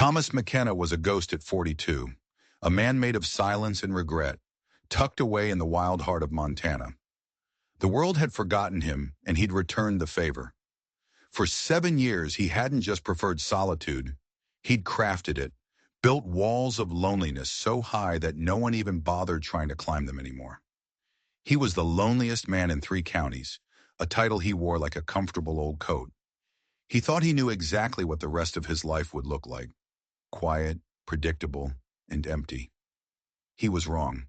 Thomas McKenna was a ghost at 42, a man made of silence and regret, tucked away in the wild heart of Montana. The world had forgotten him, and he'd returned the favor. For 7 years, he hadn't just preferred solitude. He'd crafted it, built walls of loneliness so high that no one even bothered trying to climb them anymore. He was the loneliest man in 3 counties, a title he wore like a comfortable old coat. He thought he knew exactly what the rest of his life would look like: quiet, predictable, and empty. He was wrong,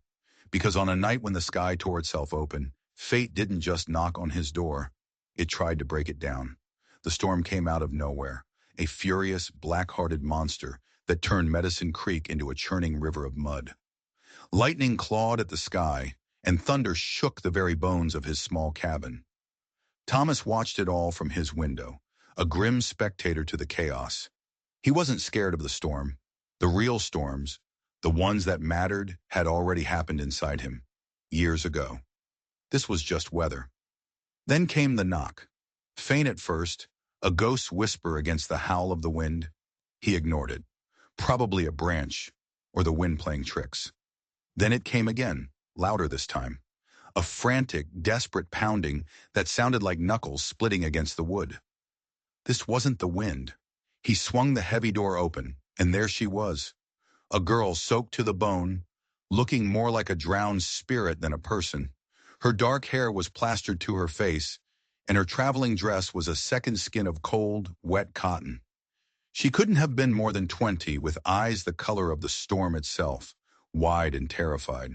because on a night when the sky tore itself open, fate didn't just knock on his door, it tried to break it down. The storm came out of nowhere, a furious, black-hearted monster that turned Medicine Creek into a churning river of mud. Lightning clawed at the sky, and thunder shook the very bones of his small cabin. Thomas watched it all from his window, a grim spectator to the chaos. He wasn't scared of the storm. The real storms, the ones that mattered, had already happened inside him, years ago. This was just weather. Then came the knock. Faint at first, a ghost's whisper against the howl of the wind. He ignored it. Probably a branch, or the wind playing tricks. Then it came again, louder this time. A frantic, desperate pounding that sounded like knuckles splitting against the wood. This wasn't the wind. He swung the heavy door open, and there she was. A girl soaked to the bone, looking more like a drowned spirit than a person. Her dark hair was plastered to her face, and her traveling dress was a second skin of cold, wet cotton. She couldn't have been more than 20, with eyes the color of the storm itself, wide and terrified.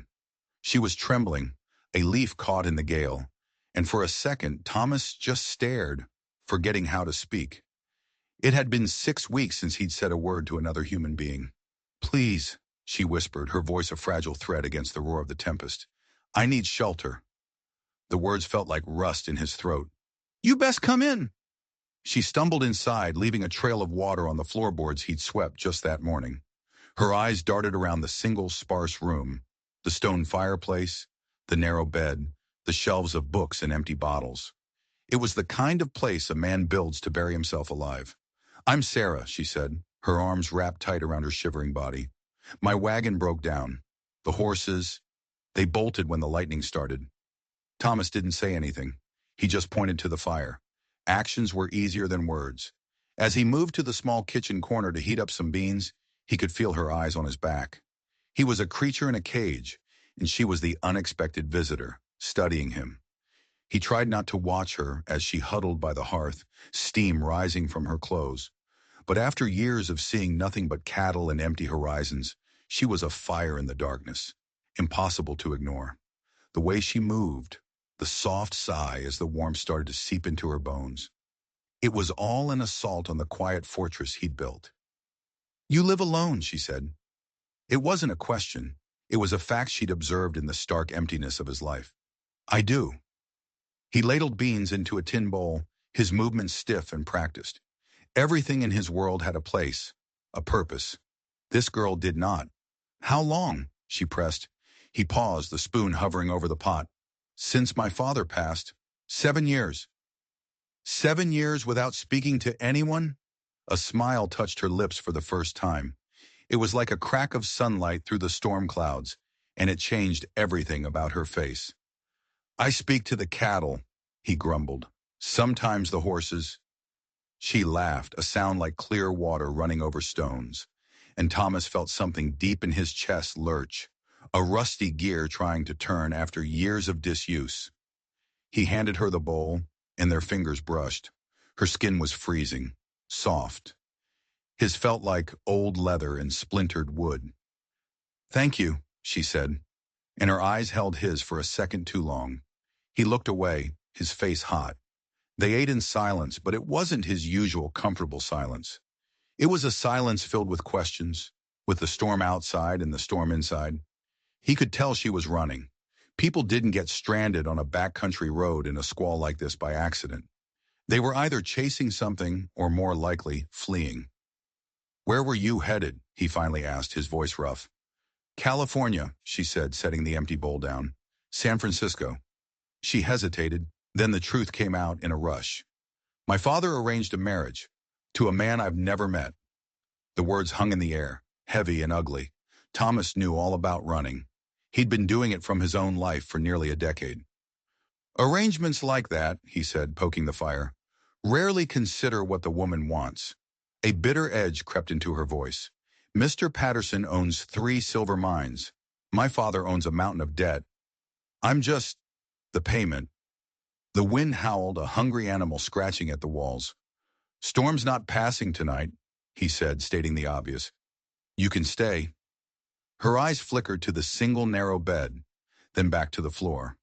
She was trembling, a leaf caught in the gale, and for a second Thomas just stared, forgetting how to speak. It had been 6 weeks since he'd said a word to another human being. "Please," she whispered, her voice a fragile thread against the roar of the tempest. "I need shelter." The words felt like rust in his throat. "You best come in." She stumbled inside, leaving a trail of water on the floorboards he'd swept just that morning. Her eyes darted around the single, sparse room, the stone fireplace, the narrow bed, the shelves of books and empty bottles. It was the kind of place a man builds to bury himself alive. "I'm Sarah," she said, her arms wrapped tight around her shivering body. "My wagon broke down. The horses, they bolted when the lightning started." Thomas didn't say anything. He just pointed to the fire. Actions were easier than words. As he moved to the small kitchen corner to heat up some beans, he could feel her eyes on his back. He was a creature in a cage, and she was the unexpected visitor, studying him. He tried not to watch her as she huddled by the hearth, steam rising from her clothes. But after years of seeing nothing but cattle and empty horizons, she was a fire in the darkness, impossible to ignore. The way she moved, the soft sigh as the warmth started to seep into her bones. It was all an assault on the quiet fortress he'd built. "You live alone," she said. It wasn't a question. It was a fact she'd observed in the stark emptiness of his life. "I do." He ladled beans into a tin bowl, his movements stiff and practiced. Everything in his world had a place, a purpose. This girl did not. "How long?" she pressed. He paused, the spoon hovering over the pot. "Since my father passed. 7 years." 7 years without speaking to anyone? A smile touched her lips for the first time. It was like a crack of sunlight through the storm clouds, and it changed everything about her face. "I speak to the cattle," he grumbled. "Sometimes the horses." She laughed, a sound like clear water running over stones, and Thomas felt something deep in his chest lurch, a rusty gear trying to turn after years of disuse. He handed her the bowl, and their fingers brushed. Her skin was freezing, soft. His felt like old leather and splintered wood. "Thank you," she said, and her eyes held his for a second too long. He looked away, his face hot. They ate in silence, but it wasn't his usual comfortable silence. It was a silence filled with questions, with the storm outside and the storm inside. He could tell she was running. People didn't get stranded on a backcountry road in a squall like this by accident. They were either chasing something or, more likely, fleeing. "Where were you headed?" he finally asked, his voice rough. "California," she said, setting the empty bowl down. "San Francisco." She hesitated, then the truth came out in a rush. "My father arranged a marriage to a man I've never met." The words hung in the air, heavy and ugly. Thomas knew all about running. He'd been doing it from his own life for nearly a decade. Arrangements like that, he said, poking the fire, rarely consider what the woman wants. A bitter edge crept into her voice. Mr. Patterson owns 3 silver mines. My father owns a mountain of debt. I'm just the payment. The wind howled, a hungry animal scratching at the walls. Storm's not passing tonight, he said, stating the obvious. You can stay. Her eyes flickered to the single narrow bed, then back to the floor.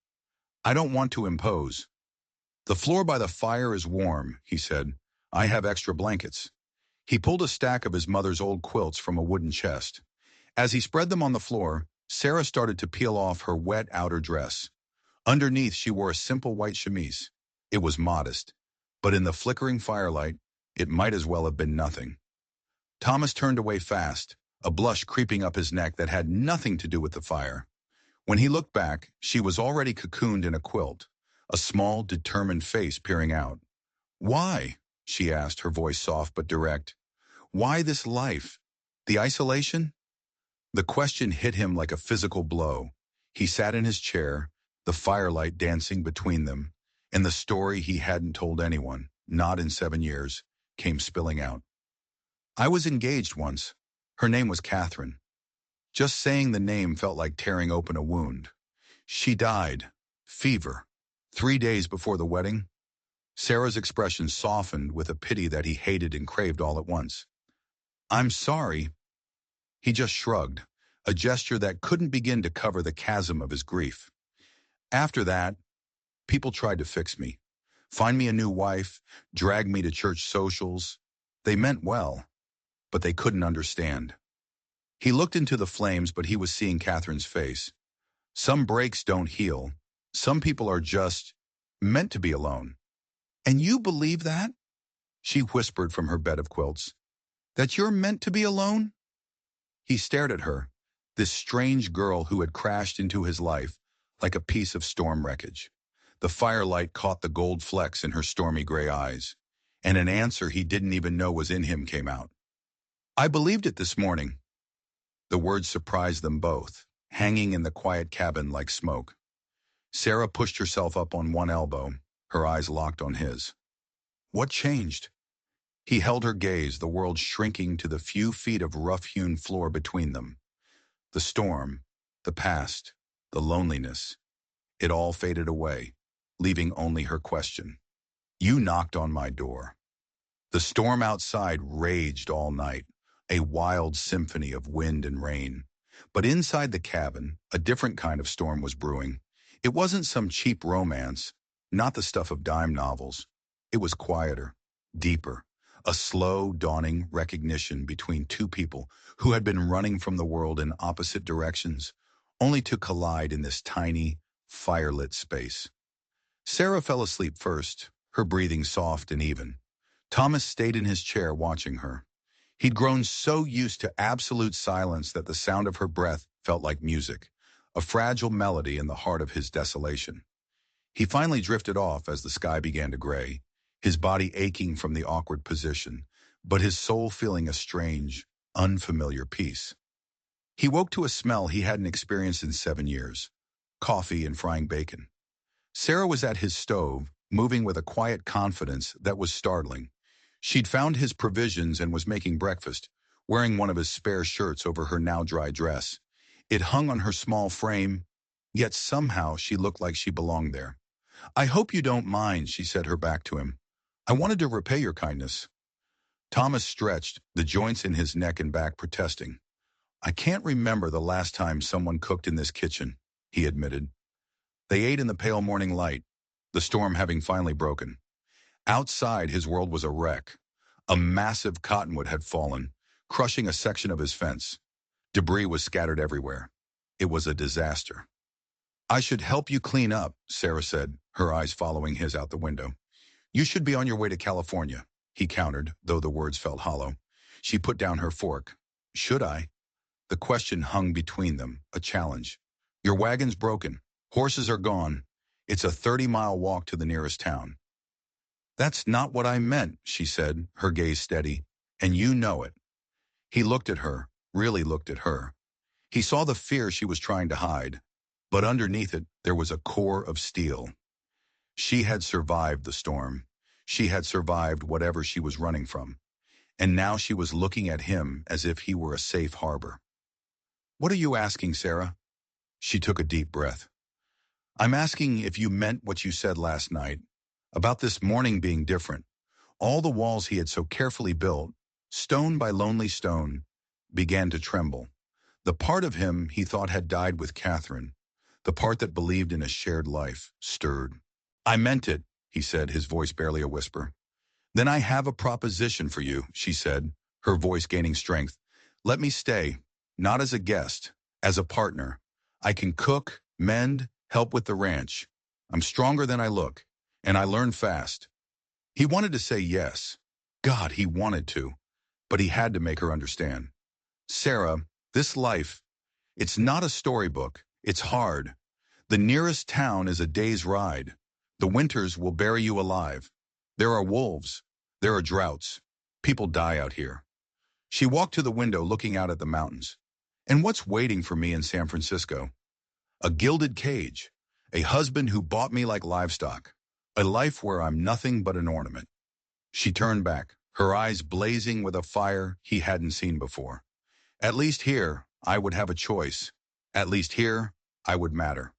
I don't want to impose. The floor by the fire is warm, he said. I have extra blankets. He pulled a stack of his mother's old quilts from a wooden chest. As he spread them on the floor, Sarah started to peel off her wet outer dress. Underneath, she wore a simple white chemise. It was modest, but in the flickering firelight, it might as well have been nothing. Thomas turned away fast, a blush creeping up his neck that had nothing to do with the fire. When he looked back, she was already cocooned in a quilt, a small, determined face peering out. Why? She asked, her voice soft but direct. Why this life? The isolation? The question hit him like a physical blow. He sat in his chair, the firelight dancing between them, and the story he hadn't told anyone, not in 7 years, came spilling out. I was engaged once. Her name was Catherine. Just saying the name felt like tearing open a wound. She died. Fever. 3 days before the wedding. Sarah's expression softened with a pity that he hated and craved all at once. I'm sorry. He just shrugged, a gesture that couldn't begin to cover the chasm of his grief. After that, people tried to fix me. Find me a new wife, drag me to church socials. They meant well, but they couldn't understand. He looked into the flames, but he was seeing Catherine's face. Some breaks don't heal. Some people are just meant to be alone. And you believe that? She whispered from her bed of quilts. That you're meant to be alone? He stared at her, this strange girl who had crashed into his life like a piece of storm wreckage. The firelight caught the gold flecks in her stormy gray eyes, and an answer he didn't even know was in him came out. I believed it this morning. The words surprised them both, hanging in the quiet cabin like smoke. Sarah pushed herself up on one elbow, her eyes locked on his. What changed? He held her gaze, the world shrinking to the few feet of rough-hewn floor between them. The storm, the past, the loneliness, it all faded away, leaving only her question. You knocked on my door. The storm outside raged all night, a wild symphony of wind and rain. But inside the cabin, a different kind of storm was brewing. It wasn't some cheap romance, not the stuff of dime novels. It was quieter, deeper, a slow, dawning recognition between two people who had been running from the world in opposite directions, only to collide in this tiny, firelit space. Sarah fell asleep first, her breathing soft and even. Thomas stayed in his chair watching her. He'd grown so used to absolute silence that the sound of her breath felt like music, a fragile melody in the heart of his desolation. He finally drifted off as the sky began to gray, his body aching from the awkward position, but his soul feeling a strange, unfamiliar peace. He woke to a smell he hadn't experienced in 7 years, coffee and frying bacon. Sarah was at his stove, moving with a quiet confidence that was startling. She'd found his provisions and was making breakfast, wearing one of his spare shirts over her now dry dress. It hung on her small frame, yet somehow she looked like she belonged there. I hope you don't mind, she said, her back to him. I wanted to repay your kindness. Thomas stretched, the joints in his neck and back protesting. I can't remember the last time someone cooked in this kitchen, he admitted. They ate in the pale morning light, the storm having finally broken. Outside, his world was a wreck. A massive cottonwood had fallen, crushing a section of his fence. Debris was scattered everywhere. It was a disaster. I should help you clean up, Sarah said, her eyes following his out the window. You should be on your way to California, he countered, though the words felt hollow. She put down her fork. Should I? The question hung between them, a challenge. Your wagon's broken. Horses are gone. It's a 30-mile walk to the nearest town. That's not what I meant, she said, her gaze steady. And you know it. He looked at her, really looked at her. He saw the fear she was trying to hide, but underneath it, there was a core of steel. She had survived the storm. She had survived whatever she was running from. And now she was looking at him as if he were a safe harbor. "What are you asking, Sarah?" She took a deep breath. "I'm asking if you meant what you said last night, about this morning being different. All the walls he had so carefully built, stone by lonely stone, began to tremble. The part of him he thought had died with Catherine, the part that believed in a shared life, stirred. "I meant it," he said, his voice barely a whisper. "Then I have a proposition for you," she said, her voice gaining strength. "Let me stay, not as a guest, as a partner. I can cook, mend, help with the ranch. I'm stronger than I look, and I learn fast." He wanted to say yes. God, he wanted to, but he had to make her understand. "Sarah, this life, it's not a storybook. It's hard. The nearest town is a day's ride. The winters will bury you alive. There are wolves. There are droughts. People die out here." She walked to the window looking out at the mountains. "And what's waiting for me in San Francisco? A gilded cage. A husband who bought me like livestock. A life where I'm nothing but an ornament." She turned back, her eyes blazing with a fire he hadn't seen before. "At least here, I would have a choice. At least here, I would matter."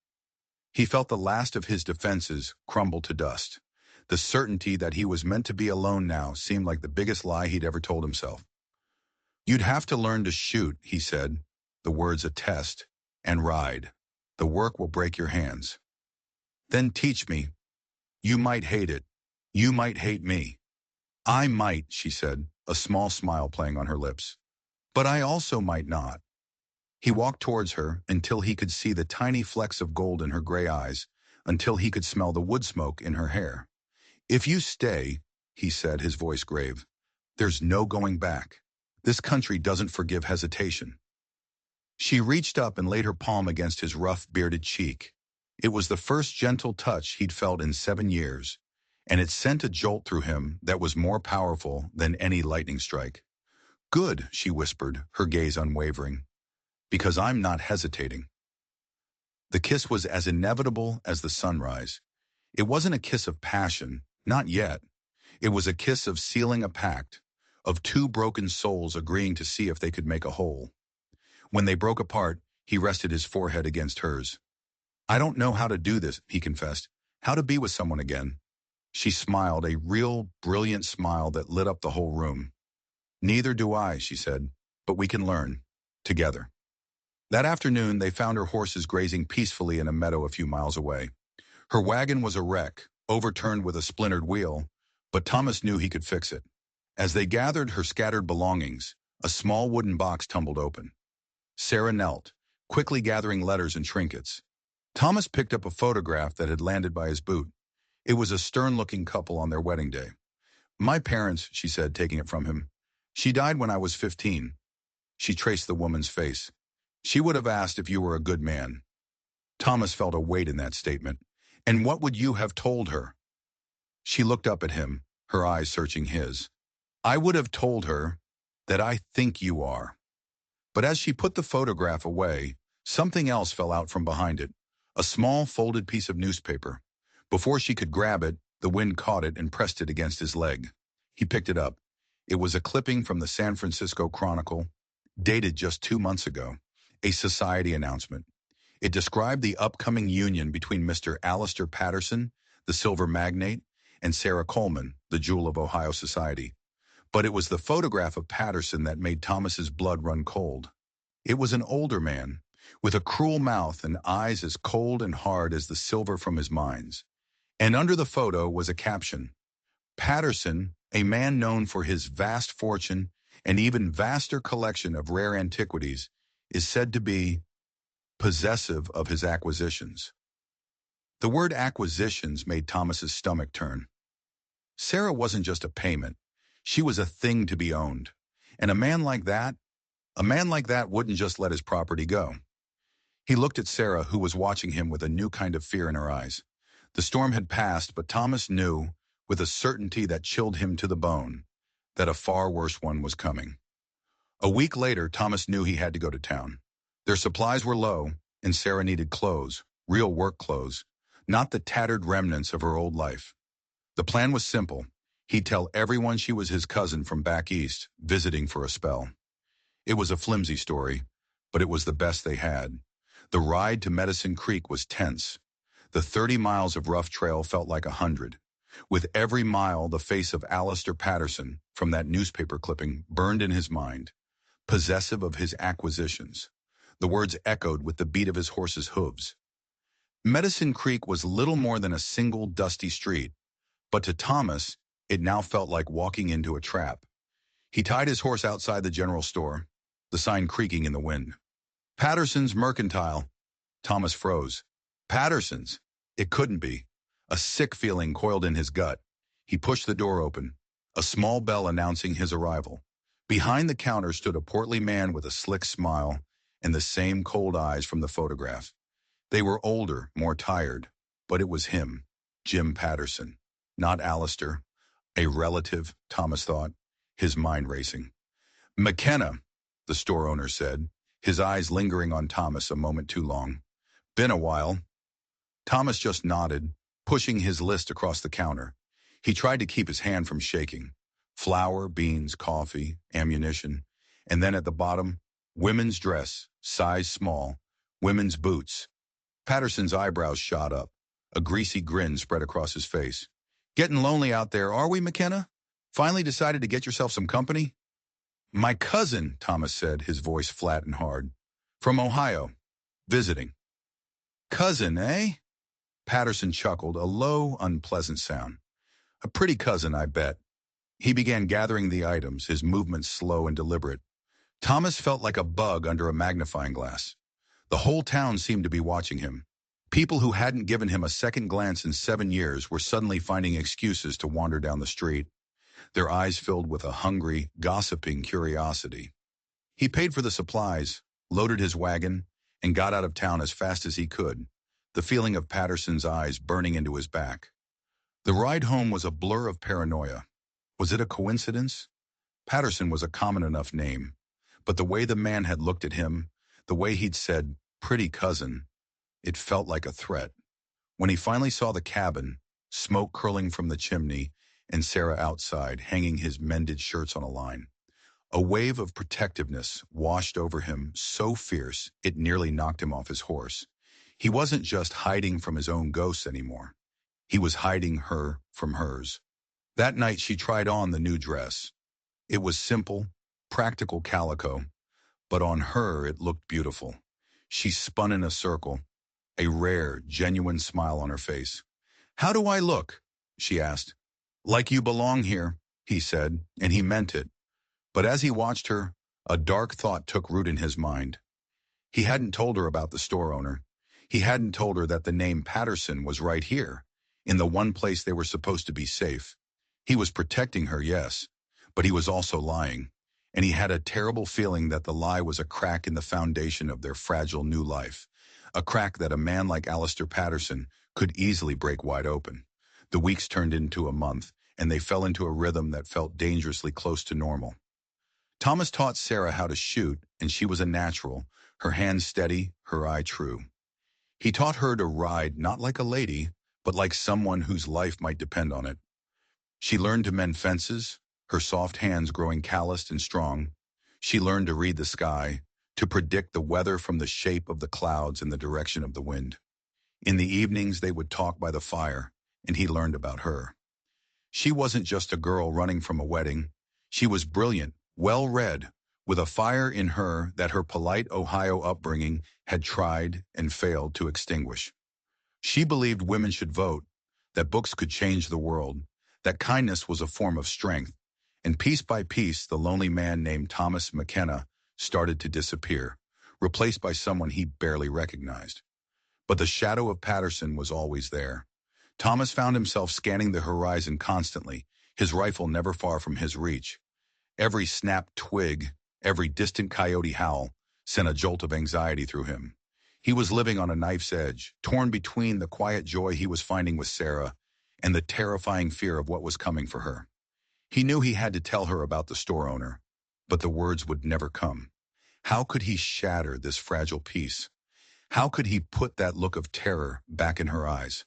He felt the last of his defenses crumble to dust. The certainty that he was meant to be alone now seemed like the biggest lie he'd ever told himself. "You'd have to learn to shoot," he said, the words a test, "and ride. The work will break your hands. Then teach me. You might hate it. You might hate me." "I might," she said, a small smile playing on her lips. "But I also might not." He walked towards her until he could see the tiny flecks of gold in her gray eyes, until he could smell the wood smoke in her hair. "If you stay," he said, his voice grave, "there's no going back. This country doesn't forgive hesitation." She reached up and laid her palm against his rough, bearded cheek. It was the first gentle touch he'd felt in 7 years, and it sent a jolt through him that was more powerful than any lightning strike. "Good," she whispered, her gaze unwavering, "because I'm not hesitating." The kiss was as inevitable as the sunrise. It wasn't a kiss of passion, not yet. It was a kiss of sealing a pact, of two broken souls agreeing to see if they could make a whole. When they broke apart, he rested his forehead against hers. "I don't know how to do this," he confessed. "How to be with someone again." She smiled, a real, brilliant smile that lit up the whole room. "Neither do I," she said, "but we can learn. Together." That afternoon, they found her horses grazing peacefully in a meadow a few miles away. Her wagon was a wreck, overturned with a splintered wheel, but Thomas knew he could fix it. As they gathered her scattered belongings, a small wooden box tumbled open. Sarah knelt, quickly gathering letters and trinkets. Thomas picked up a photograph that had landed by his boot. It was a stern-looking couple on their wedding day. "My parents," she said, taking it from him. "She died when I was 15. She traced the woman's face. "She would have asked if you were a good man." Thomas felt a weight in that statement. "And what would you have told her?" She looked up at him, her eyes searching his. "I would have told her that I think you are." But as she put the photograph away, something else fell out from behind it, a small folded piece of newspaper. Before she could grab it, the wind caught it and pressed it against his leg. He picked it up. It was a clipping from the San Francisco Chronicle, dated just 2 months ago, a society announcement. It described the upcoming union between Mr. Alistair Patterson, the silver magnate, and Sarah Coleman, the jewel of Ohio society. But it was the photograph of Patterson that made Thomas's blood run cold. It was an older man, with a cruel mouth and eyes as cold and hard as the silver from his mines. And under the photo was a caption: "Patterson, a man known for his vast fortune and even vaster collection of rare antiquities, is said to be possessive of his acquisitions." The word acquisitions made Thomas's stomach turn. Sarah wasn't just a payment. She was a thing to be owned. And a man like that wouldn't just let his property go. He looked at Sarah, who was watching him with a new kind of fear in her eyes. The storm had passed, but Thomas knew, with a certainty that chilled him to the bone, that a far worse one was coming. A week later, Thomas knew he had to go to town. Their supplies were low, and Sarah needed clothes, real work clothes, not the tattered remnants of her old life. The plan was simple. He'd tell everyone she was his cousin from back east, visiting for a spell. It was a flimsy story, but it was the best they had. The ride to Medicine Creek was tense. The 30 miles of rough trail felt like 100. With every mile, the face of Alistair Patterson from that newspaper clipping burned in his mind, possessive of his acquisitions. The words echoed with the beat of his horse's hooves. Medicine Creek was little more than a single dusty street, but to Thomas, it now felt like walking into a trap. He tied his horse outside the general store, the sign creaking in the wind. Patterson's Mercantile. Thomas froze. Patterson's? It couldn't be. A sick feeling coiled in his gut. He pushed the door open, a small bell announcing his arrival. Behind the counter stood a portly man with a slick smile and the same cold eyes from the photograph. They were older, more tired, but it was him, Jim Patterson, not Alistair. A relative, Thomas thought, his mind racing. McKenna, the store owner said, his eyes lingering on Thomas a moment too long. Been a while. Thomas just nodded, pushing his list across the counter. He tried to keep his hand from shaking. Flour, beans, coffee, ammunition. And then at the bottom, women's dress, size small, women's boots. Patterson's eyebrows shot up. A greasy grin spread across his face. Getting lonely out there, are we, McKenna? Finally decided to get yourself some company? My cousin, Thomas said, his voice flat and hard. From Ohio. Visiting. Cousin, eh? Patterson chuckled, a low, unpleasant sound. A pretty cousin, I bet. He began gathering the items, his movements slow and deliberate. Thomas felt like a bug under a magnifying glass. The whole town seemed to be watching him. People who hadn't given him a second glance in 7 years were suddenly finding excuses to wander down the street, their eyes filled with a hungry, gossiping curiosity. He paid for the supplies, loaded his wagon, and got out of town as fast as he could, the feeling of Patterson's eyes burning into his back. The ride home was a blur of paranoia. Was it a coincidence? Patterson was a common enough name, but the way the man had looked at him, the way he'd said, pretty cousin, it felt like a threat. When he finally saw the cabin, smoke curling from the chimney, and Sarah outside, hanging his mended shirts on a line, a wave of protectiveness washed over him so fierce it nearly knocked him off his horse. He wasn't just hiding from his own ghosts anymore. He was hiding her from hers. That night she tried on the new dress. It was simple, practical calico, but on her it looked beautiful. She spun in a circle, a rare, genuine smile on her face. How do I look? She asked. Like you belong here, he said, and he meant it. But as he watched her, a dark thought took root in his mind. He hadn't told her about the store owner. He hadn't told her that the name Patterson was right here, in the one place they were supposed to be safe. He was protecting her, yes, but he was also lying, and he had a terrible feeling that the lie was a crack in the foundation of their fragile new life, a crack that a man like Alistair Patterson could easily break wide open. The weeks turned into a month, and they fell into a rhythm that felt dangerously close to normal. Thomas taught Sarah how to shoot, and she was a natural, her hand steady, her eye true. He taught her to ride not like a lady, but like someone whose life might depend on it. She learned to mend fences, her soft hands growing calloused and strong. She learned to read the sky, to predict the weather from the shape of the clouds and the direction of the wind. In the evenings, they would talk by the fire, and he learned about her. She wasn't just a girl running from a wedding. She was brilliant, well-read, with a fire in her that her polite Ohio upbringing had tried and failed to extinguish. She believed women should vote, that books could change the world, that kindness was a form of strength, and piece by piece the lonely man named Thomas McKenna started to disappear, replaced by someone he barely recognized. But the shadow of Patterson was always there. Thomas found himself scanning the horizon constantly, his rifle never far from his reach. Every snapped twig, every distant coyote howl, sent a jolt of anxiety through him. He was living on a knife's edge, torn between the quiet joy he was finding with Sarah and the terrifying fear of what was coming for her. He knew he had to tell her about the store owner, but the words would never come. How could he shatter this fragile peace? How could he put that look of terror back in her eyes?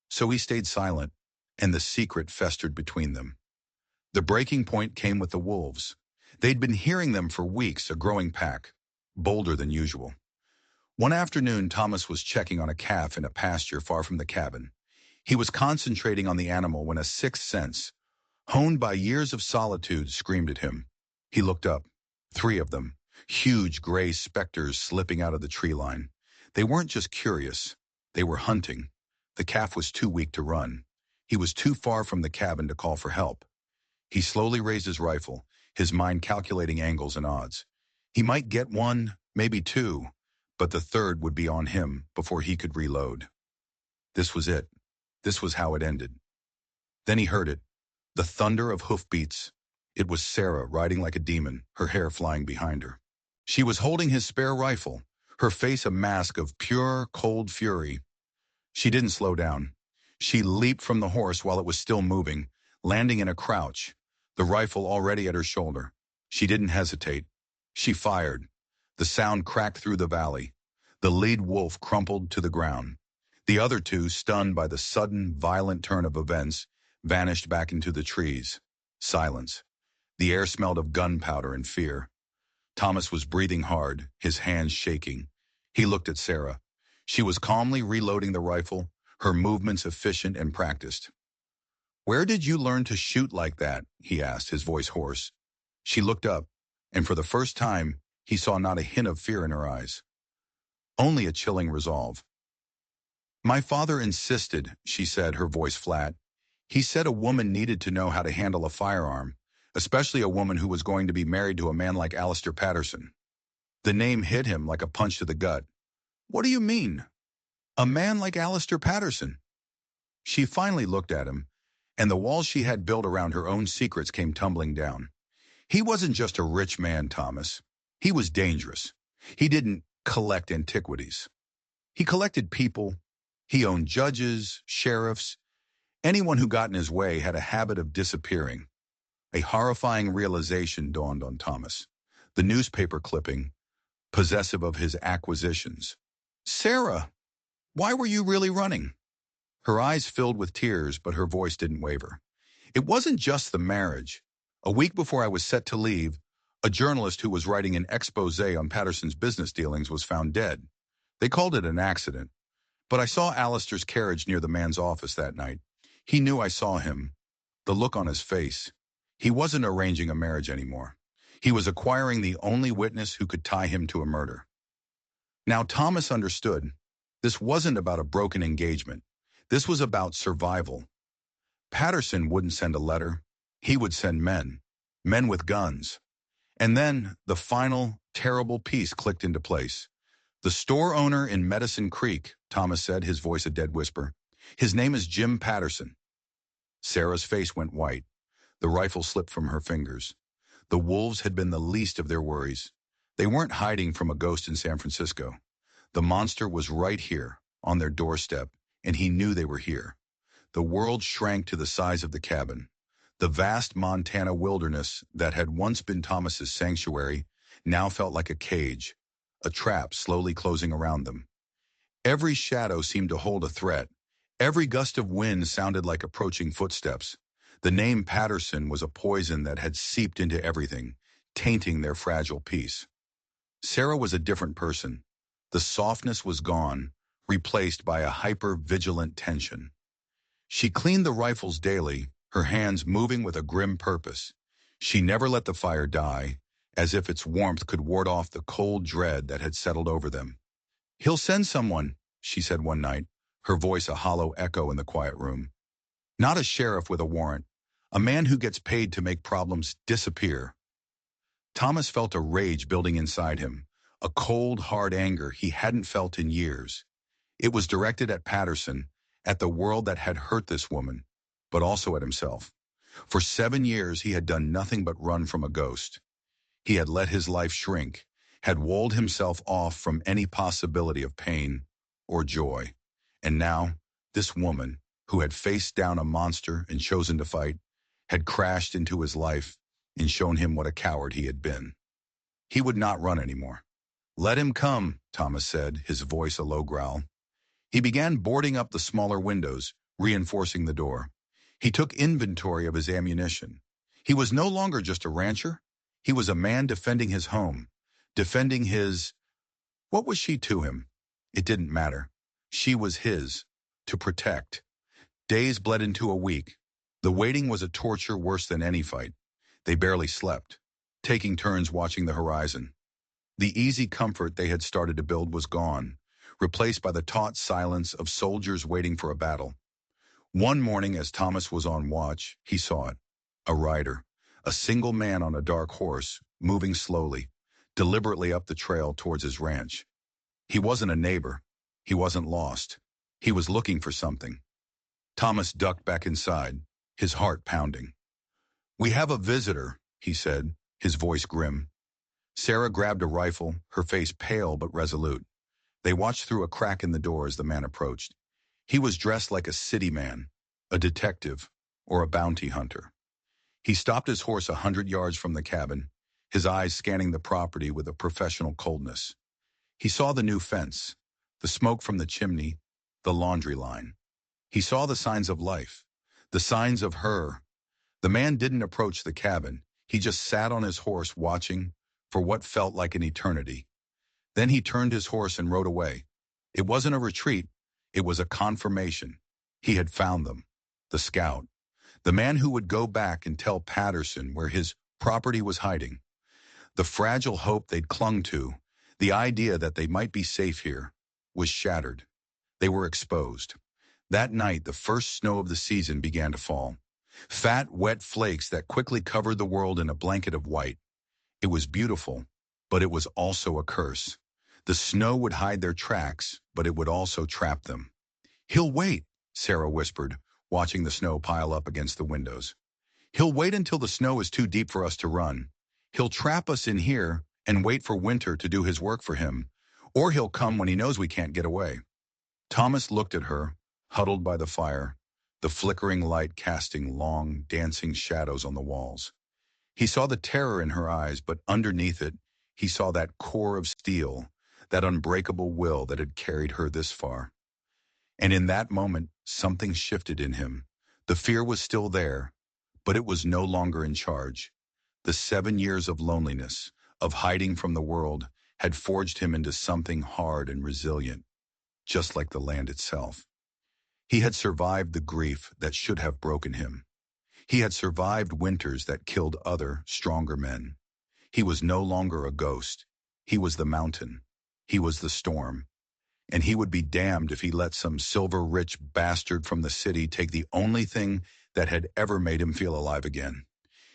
So he stayed silent, and the secret festered between them. The breaking point came with the wolves. They'd been hearing them for weeks, a growing pack, bolder than usual. One afternoon, Thomas was checking on a calf in a pasture far from the cabin. He was concentrating on the animal when a sixth sense, honed by years of solitude, screamed at him. He looked up. 3 of them, huge gray specters slipping out of the tree line. They weren't just curious. They were hunting. The calf was too weak to run. He was too far from the cabin to call for help. He slowly raised his rifle, his mind calculating angles and odds. He might get 1, maybe 2, but the 3rd would be on him before he could reload. This was it. This was how it ended. Then he heard it, the thunder of hoofbeats. It was Sarah riding like a demon, her hair flying behind her. She was holding his spare rifle, her face a mask of pure, cold fury. She didn't slow down. She leaped from the horse while it was still moving, landing in a crouch, the rifle already at her shoulder. She didn't hesitate. She fired. The sound cracked through the valley. The lead wolf crumpled to the ground. The other 2, stunned by the sudden, violent turn of events, vanished back into the trees. Silence. The air smelled of gunpowder and fear. Thomas was breathing hard, his hands shaking. He looked at Sarah. She was calmly reloading the rifle, her movements efficient and practiced. "Where did you learn to shoot like that?" he asked, his voice hoarse. She looked up, and for the first time, he saw not a hint of fear in her eyes. Only a chilling resolve. "My father insisted," she said, her voice flat. "He said a woman needed to know how to handle a firearm, especially a woman who was going to be married to a man like Alistair Patterson." The name hit him like a punch to the gut. "What do you mean? A man like Alistair Patterson?" She finally looked at him, and the walls she had built around her own secrets came tumbling down. He wasn't just a rich man, Thomas. He was dangerous. He didn't collect antiquities. He collected people. He owned judges, sheriffs. Anyone who got in his way had a habit of disappearing. A horrifying realization dawned on Thomas. The newspaper clipping, possessive of his acquisitions. "Sarah, why were you really running?" Her eyes filled with tears, but her voice didn't waver. "It wasn't just the marriage. A week before I was set to leave, a journalist who was writing an expose on Patterson's business dealings was found dead. They called it an accident. But I saw Alistair's carriage near the man's office that night. He knew I saw him. The look on his face. He wasn't arranging a marriage anymore. He was acquiring the only witness who could tie him to a murder." Now Thomas understood. This wasn't about a broken engagement. This was about survival. Patterson wouldn't send a letter. He would send men. Men with guns. And then the final, terrible piece clicked into place. "The store owner in Medicine Creek," Thomas said, his voice a dead whisper. "His name is Jim Patterson." Sarah's face went white. The rifle slipped from her fingers. The wolves had been the least of their worries. They weren't hiding from a ghost in San Francisco. The monster was right here, on their doorstep, and he knew they were here. The world shrank to the size of the cabin. The vast Montana wilderness that had once been Thomas's sanctuary now felt like a cage, a trap slowly closing around them. Every shadow seemed to hold a threat. Every gust of wind sounded like approaching footsteps. The name Patterson was a poison that had seeped into everything, tainting their fragile peace. Sarah was a different person. The softness was gone, replaced by a hyper-vigilant tension. She cleaned the rifles daily, her hands moving with a grim purpose. She never let the fire die, as if its warmth could ward off the cold dread that had settled over them. "He'll send someone," she said one night, her voice a hollow echo in the quiet room. "Not a sheriff with a warrant, a man who gets paid to make problems disappear." Thomas felt a rage building inside him, a cold, hard anger he hadn't felt in years. It was directed at Patterson, at the world that had hurt this woman, but also at himself. For 7 years he had done nothing but run from a ghost. He had let his life shrink, had walled himself off from any possibility of pain or joy. And now, this woman, who had faced down a monster and chosen to fight, had crashed into his life, and shown him what a coward he had been. He would not run anymore. "Let him come," Thomas said, his voice a low growl. He began boarding up the smaller windows, reinforcing the door. He took inventory of his ammunition. He was no longer just a rancher. He was a man defending his home, defending his... What was she to him? It didn't matter. She was his, to protect. Days bled into a week. The waiting was a torture worse than any fight. They barely slept, taking turns watching the horizon. The easy comfort they had started to build was gone, replaced by the taut silence of soldiers waiting for a battle. One morning, as Thomas was on watch, he saw it. A rider, a single man on a dark horse, moving slowly, deliberately up the trail towards his ranch. He wasn't a neighbor. He wasn't lost. He was looking for something. Thomas ducked back inside, his heart pounding. "We have a visitor," he said, his voice grim. Sarah grabbed a rifle, her face pale but resolute. They watched through a crack in the door as the man approached. He was dressed like a city man, a detective, or a bounty hunter. He stopped his horse 100 yards from the cabin, his eyes scanning the property with a professional coldness. He saw the new fence, the smoke from the chimney, the laundry line. He saw the signs of life, the signs of her. The man didn't approach the cabin. He just sat on his horse watching for what felt like an eternity. Then he turned his horse and rode away. It wasn't a retreat. It was a confirmation. He had found them. The scout. The man who would go back and tell Patterson where his property was hiding. The fragile hope they'd clung to, the idea that they might be safe here, was shattered. They were exposed. That night, the first snow of the season began to fall. Fat, wet flakes that quickly covered the world in a blanket of white. It was beautiful, but it was also a curse. The snow would hide their tracks, but it would also trap them. "He'll wait," Sarah whispered, watching the snow pile up against the windows. "He'll wait until the snow is too deep for us to run. He'll trap us in here and wait for winter to do his work for him, or he'll come when he knows we can't get away." Thomas looked at her, huddled by the fire, the flickering light casting long, dancing shadows on the walls. He saw the terror in her eyes, but underneath it, he saw that core of steel, that unbreakable will that had carried her this far. And in that moment, something shifted in him. The fear was still there, but it was no longer in charge. The 7 years of loneliness, of hiding from the world, had forged him into something hard and resilient, just like the land itself. He had survived the grief that should have broken him. He had survived winters that killed other, stronger men. He was no longer a ghost. He was the mountain. He was the storm. And he would be damned if he let some silver-rich bastard from the city take the only thing that had ever made him feel alive again.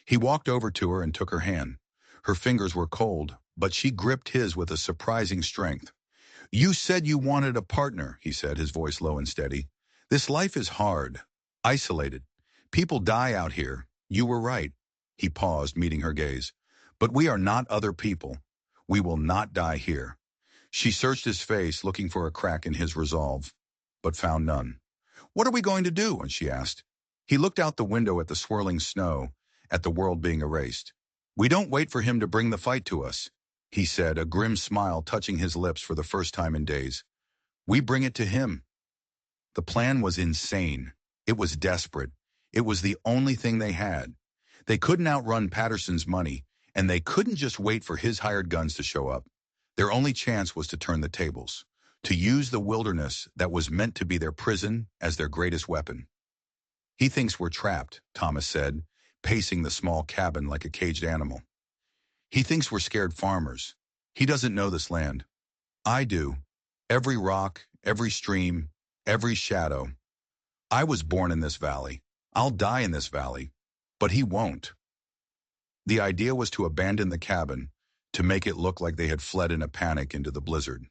He walked over to her and took her hand. Her fingers were cold, but she gripped his with a surprising strength. "You said you wanted a partner," he said, his voice low and steady. "This life is hard, isolated. People die out here. You were right." He paused, meeting her gaze. "But we are not other people. We will not die here." She searched his face, looking for a crack in his resolve, but found none. "What are we going to do?" she asked. He looked out the window at the swirling snow, at the world being erased. "We don't wait for him to bring the fight to us," he said, a grim smile touching his lips for the first time in days. "We bring it to him." The plan was insane. It was desperate. It was the only thing they had. They couldn't outrun Patterson's money, and they couldn't just wait for his hired guns to show up. Their only chance was to turn the tables, to use the wilderness that was meant to be their prison as their greatest weapon. "He thinks we're trapped," Thomas said, pacing the small cabin like a caged animal. "He thinks we're scared farmers. He doesn't know this land. I do. Every rock, every stream, every shadow. I was born in this valley. I'll die in this valley. But he won't." The idea was to abandon the cabin, to make it look like they had fled in a panic into the blizzard.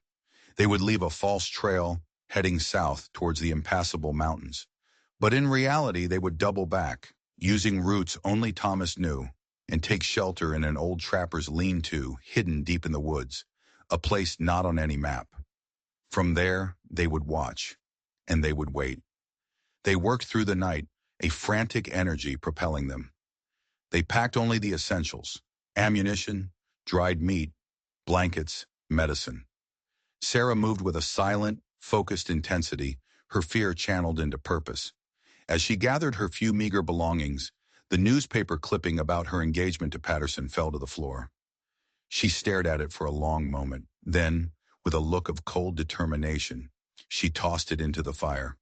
They would leave a false trail, heading south towards the impassable mountains. But in reality, they would double back, using routes only Thomas knew, and take shelter in an old trapper's lean-to hidden deep in the woods, a place not on any map. From there, they would watch, and they would wait. They worked through the night, a frantic energy propelling them. They packed only the essentials: ammunition, dried meat, blankets, medicine. Sarah moved with a silent, focused intensity, her fear channeled into purpose. As she gathered her few meager belongings, the newspaper clipping about her engagement to Patterson fell to the floor. She stared at it for a long moment. Then, with a look of cold determination, she tossed it into the fire.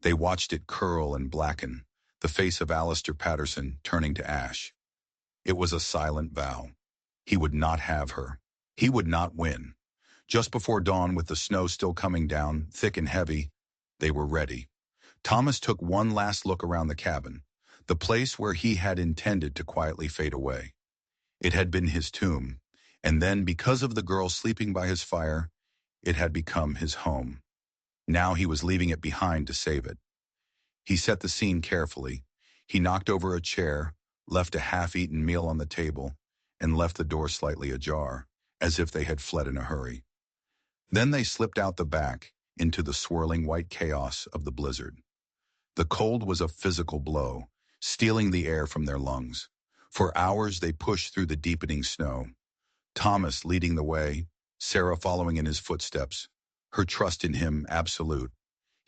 They watched it curl and blacken, the face of Alistair Patterson turning to ash. It was a silent vow. He would not have her. He would not win. Just before dawn, with the snow still coming down, thick and heavy, they were ready. Thomas took one last look around the cabin, the place where he had intended to quietly fade away. It had been his tomb, and then, because of the girl sleeping by his fire, it had become his home. Now he was leaving it behind to save it. He set the scene carefully. He knocked over a chair, left a half-eaten meal on the table, and left the door slightly ajar, as if they had fled in a hurry. Then they slipped out the back, into the swirling white chaos of the blizzard. The cold was a physical blow, stealing the air from their lungs. For hours they pushed through the deepening snow, Thomas leading the way, Sarah following in his footsteps, her trust in him absolute.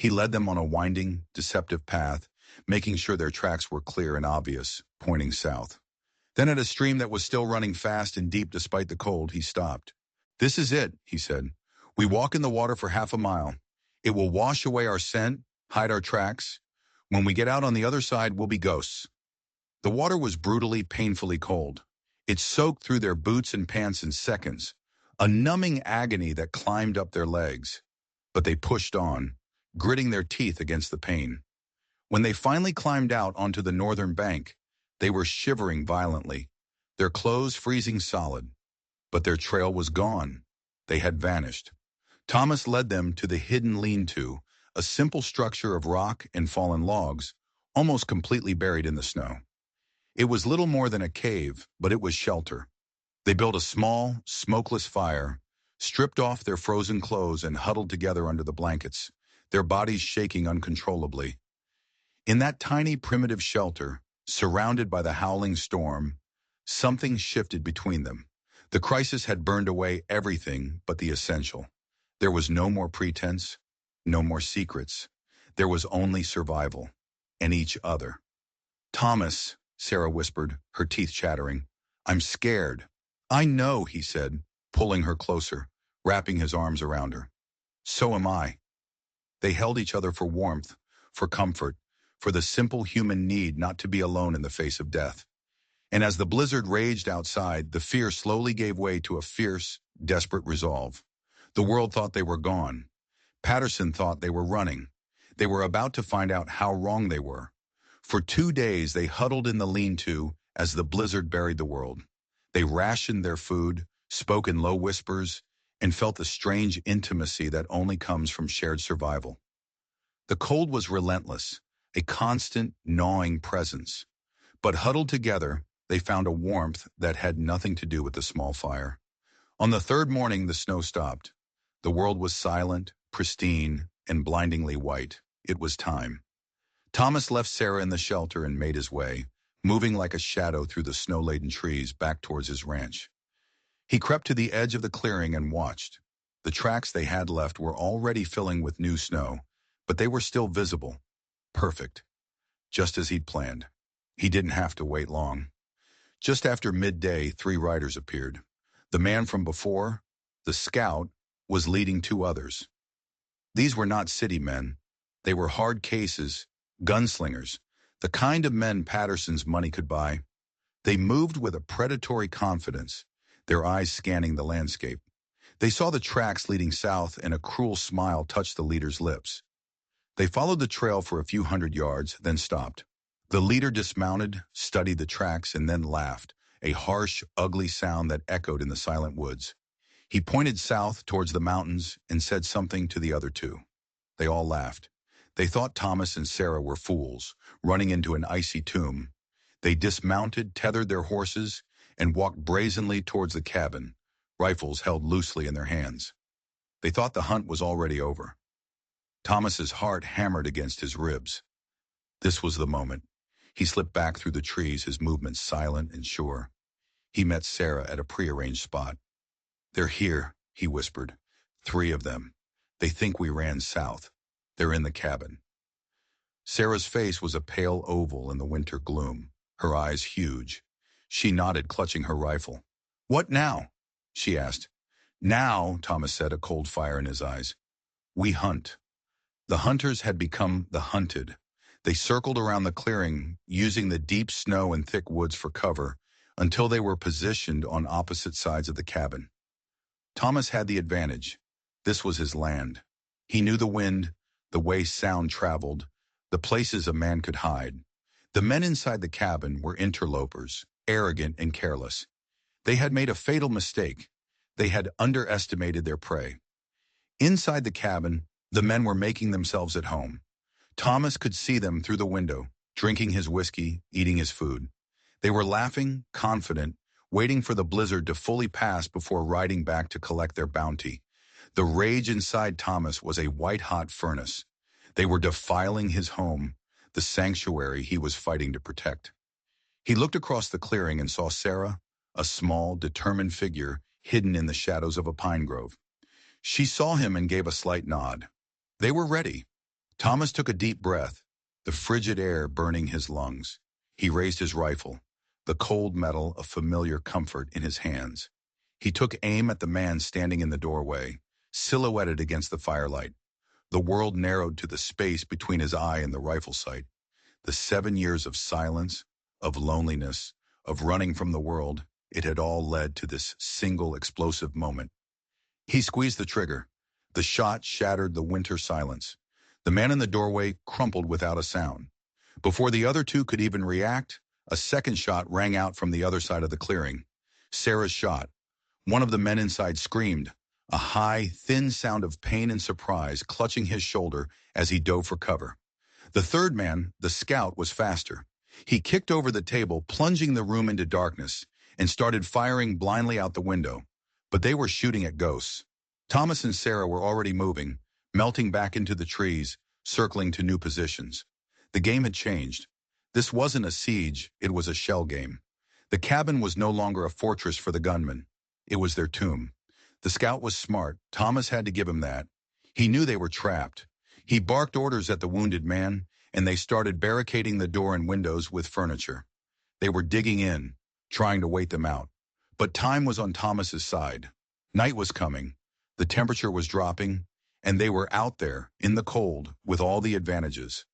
He led them on a winding, deceptive path, making sure their tracks were clear and obvious, pointing south. Then at a stream that was still running fast and deep despite the cold, he stopped. "This is it," he said. "We walk in the water for half a mile. It will wash away our scent, hide our tracks. When we get out on the other side, we'll be ghosts." The water was brutally, painfully cold. It soaked through their boots and pants in seconds, a numbing agony that climbed up their legs. But they pushed on, gritting their teeth against the pain. When they finally climbed out onto the northern bank, they were shivering violently, their clothes freezing solid. But their trail was gone. They had vanished. Thomas led them to the hidden lean-to, a simple structure of rock and fallen logs, almost completely buried in the snow. It was little more than a cave, but it was shelter. They built a small, smokeless fire, stripped off their frozen clothes and huddled together under the blankets, their bodies shaking uncontrollably. In that tiny primitive shelter, surrounded by the howling storm, something shifted between them. The crisis had burned away everything but the essential. There was no more pretense, no more secrets. There was only survival, and each other. "Thomas," Sarah whispered, her teeth chattering, "I'm scared." "I know," he said, pulling her closer, wrapping his arms around her. "So am I." They held each other for warmth, for comfort, for the simple human need not to be alone in the face of death. And as the blizzard raged outside, the fear slowly gave way to a fierce, desperate resolve. The world thought they were gone. Patterson thought they were running. They were about to find out how wrong they were. For 2 days they huddled in the lean-to as the blizzard buried the world. They rationed their food, spoke in low whispers, and felt the strange intimacy that only comes from shared survival. The cold was relentless, a constant, gnawing presence. But huddled together, they found a warmth that had nothing to do with the small fire. On the third morning, the snow stopped. The world was silent, pristine, and blindingly white. It was time. Thomas left Sarah in the shelter and made his way, moving like a shadow through the snow-laden trees back towards his ranch. He crept to the edge of the clearing and watched. The tracks they had left were already filling with new snow, but they were still visible. Perfect. Just as he'd planned. He didn't have to wait long. Just after midday, 3 riders appeared. The man from before, the scout, was leading 2 others. These were not city men. They were hard cases, gunslingers, the kind of men Patterson's money could buy. They moved with a predatory confidence, their eyes scanning the landscape. They saw the tracks leading south, and a cruel smile touched the leader's lips. They followed the trail for a few hundred yards, then stopped. The leader dismounted, studied the tracks, and then laughed, a harsh, ugly sound that echoed in the silent woods. He pointed south towards the mountains and said something to the other 2. They all laughed. They thought Thomas and Sarah were fools, running into an icy tomb. They dismounted, tethered their horses, and walked brazenly towards the cabin, rifles held loosely in their hands. They thought the hunt was already over. Thomas's heart hammered against his ribs. This was the moment. He slipped back through the trees, his movements silent and sure. He met Sarah at a prearranged spot. "They're here," he whispered. "3 of them. They think we ran south. They're in the cabin." Sarah's face was a pale oval in the winter gloom, her eyes huge. She nodded, clutching her rifle. "What now?" she asked. "Now," Thomas said, a cold fire in his eyes, "we hunt." The hunters had become the hunted. They circled around the clearing, using the deep snow and thick woods for cover, until they were positioned on opposite sides of the cabin. Thomas had the advantage. This was his land. He knew the wind, the way sound traveled, the places a man could hide. The men inside the cabin were interlopers, arrogant and careless. They had made a fatal mistake. They had underestimated their prey. Inside the cabin, the men were making themselves at home. Thomas could see them through the window, drinking his whiskey, eating his food. They were laughing, confident, waiting for the blizzard to fully pass before riding back to collect their bounty. The rage inside Thomas was a white-hot furnace. They were defiling his home, the sanctuary he was fighting to protect. He looked across the clearing and saw Sarah, a small, determined figure hidden in the shadows of a pine grove. She saw him and gave a slight nod. They were ready. Thomas took a deep breath, the frigid air burning his lungs. He raised his rifle, the cold metal of familiar comfort in his hands. He took aim at the man standing in the doorway, silhouetted against the firelight. The world narrowed to the space between his eye and the rifle sight. The 7 years of silence, of loneliness, of running from the world, it had all led to this single explosive moment. He squeezed the trigger. The shot shattered the winter silence. The man in the doorway crumpled without a sound. Before the other 2 could even react, a second shot rang out from the other side of the clearing. Sarah's shot. One of the men inside screamed, a high, thin sound of pain and surprise clutching his shoulder as he dove for cover. The third man, the scout, was faster. He kicked over the table, plunging the room into darkness, and started firing blindly out the window. But they were shooting at ghosts. Thomas and Sarah were already moving, melting back into the trees, circling to new positions. The game had changed. This wasn't a siege, it was a shell game. The cabin was no longer a fortress for the gunmen. It was their tomb. The scout was smart. Thomas had to give him that. He knew they were trapped. He barked orders at the wounded man, and they started barricading the door and windows with furniture. They were digging in, trying to wait them out. But time was on Thomas's side. Night was coming. The temperature was dropping, and they were out there, in the cold, with all the advantages.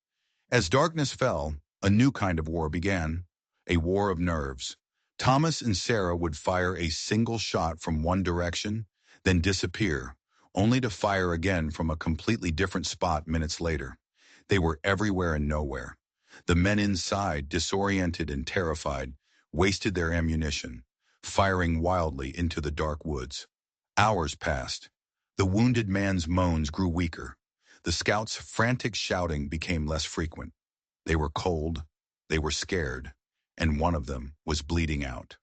As darkness fell, a new kind of war began, a war of nerves. Thomas and Sarah would fire a single shot from one direction, then disappear, only to fire again from a completely different spot minutes later. They were everywhere and nowhere. The men inside, disoriented and terrified, wasted their ammunition, firing wildly into the dark woods. Hours passed. The wounded man's moans grew weaker. The scouts' frantic shouting became less frequent. They were cold, they were scared, and one of them was bleeding out.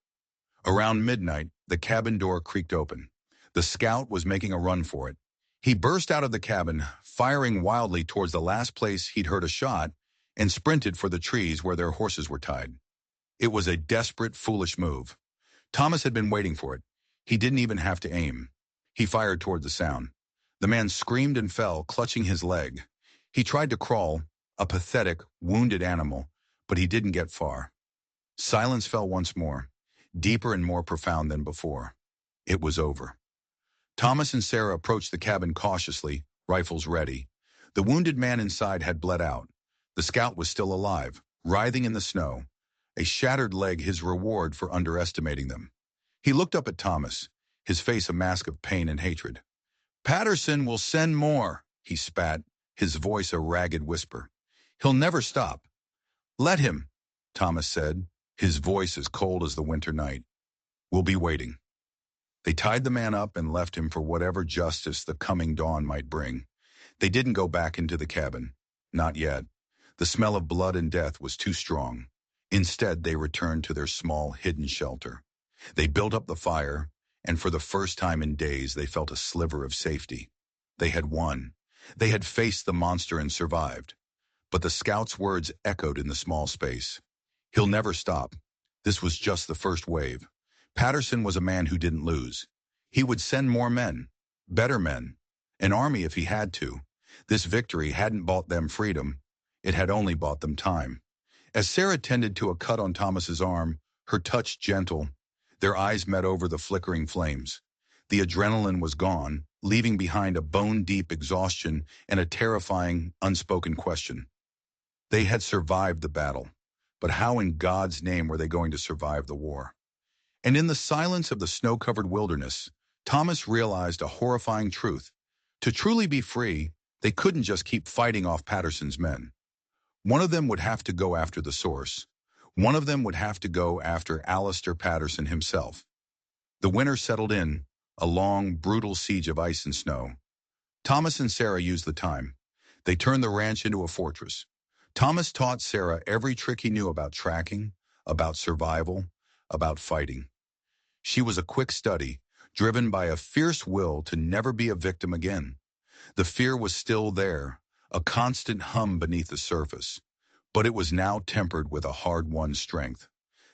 Around midnight, the cabin door creaked open. The scout was making a run for it. He burst out of the cabin, firing wildly towards the last place he'd heard a shot, and sprinted for the trees where their horses were tied. It was a desperate, foolish move. Thomas had been waiting for it. He didn't even have to aim. He fired toward the sound. The man screamed and fell, clutching his leg. He tried to crawl, a pathetic, wounded animal, but he didn't get far. Silence fell once more, deeper and more profound than before. It was over. Thomas and Sarah approached the cabin cautiously, rifles ready. The wounded man inside had bled out. The scout was still alive, writhing in the snow, a shattered leg his reward for underestimating them. He looked up at Thomas, his face a mask of pain and hatred. "Patterson will send more," he spat, his voice a ragged whisper. "He'll never stop." "Let him," Thomas said, his voice as cold as the winter night. "We'll be waiting." They tied the man up and left him for whatever justice the coming dawn might bring. They didn't go back into the cabin. Not yet. The smell of blood and death was too strong. Instead, they returned to their small, hidden shelter. They built up the fire, and for the first time in days, they felt a sliver of safety. They had won. They had faced the monster and survived. But the scout's words echoed in the small space. He'll never stop. This was just the first wave. Patterson was a man who didn't lose. He would send more men, better men, an army if he had to. This victory hadn't bought them freedom. It had only bought them time. As Sarah tended to a cut on Thomas's arm, her touch gentle, their eyes met over the flickering flames. The adrenaline was gone, leaving behind a bone-deep exhaustion and a terrifying, unspoken question. They had survived the battle, but how in God's name were they going to survive the war? And in the silence of the snow-covered wilderness, Thomas realized a horrifying truth. To truly be free, they couldn't just keep fighting off Patterson's men. One of them would have to go after the source. One of them would have to go after Alistair Patterson himself. The winter settled in, a long, brutal siege of ice and snow. Thomas and Sarah used the time. They turned the ranch into a fortress. Thomas taught Sarah every trick he knew about tracking, about survival, about fighting. She was a quick study, driven by a fierce will to never be a victim again. The fear was still there, a constant hum beneath the surface, but it was now tempered with a hard-won strength.